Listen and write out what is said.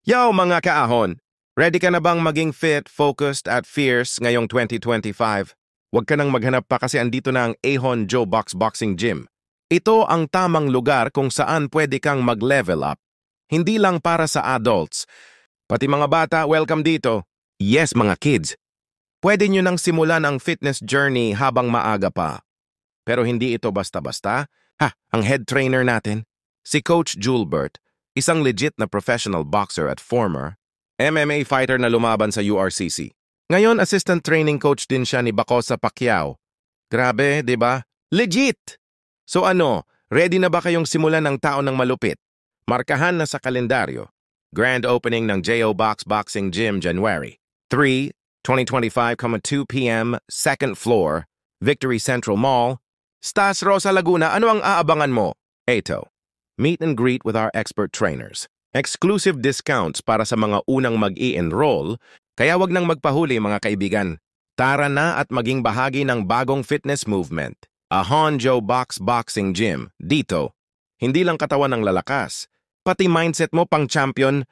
Yo mga kaahon! Ready ka na bang maging fit, focused at fierce ngayong 2025? Huwag ka nang maghanap pa kasi andito na ang Ahon Joe Box Boxing Gym. Ito ang tamang lugar kung saan pwede kang mag-level up. Hindi lang para sa adults. Pati mga bata, welcome dito. Yes, mga kids. Pwede nyo nang simulan ang fitness journey habang maaga pa. Pero hindi ito basta-basta. Ang head trainer natin, si Coach Julbert, isang legit na professional boxer at former MMA fighter na lumaban sa URCC. Ngayon, assistant training coach din siya ni Bacosa Pacquiao. Grabe, di ba? Legit! So ano, ready na ba kayong simulan ng taon ng malupit? Markahan na sa kalendaryo. Grand opening ng JO Box Boxing Gym January 3, 2025, 2 p.m., second floor, Victory Central Mall, Stas Rosa, Laguna. Ano ang aabangan mo? Eto. Meet and greet with our expert trainers. Exclusive discounts para sa mga unang mag-i-enroll, kaya wag nang magpahuli mga kaibigan. Tara na at maging bahagi ng bagong fitness movement. Ahon Joe Box Boxing Gym. Dito, hindi lang katawan ng lalakas, pati mindset mo pang champion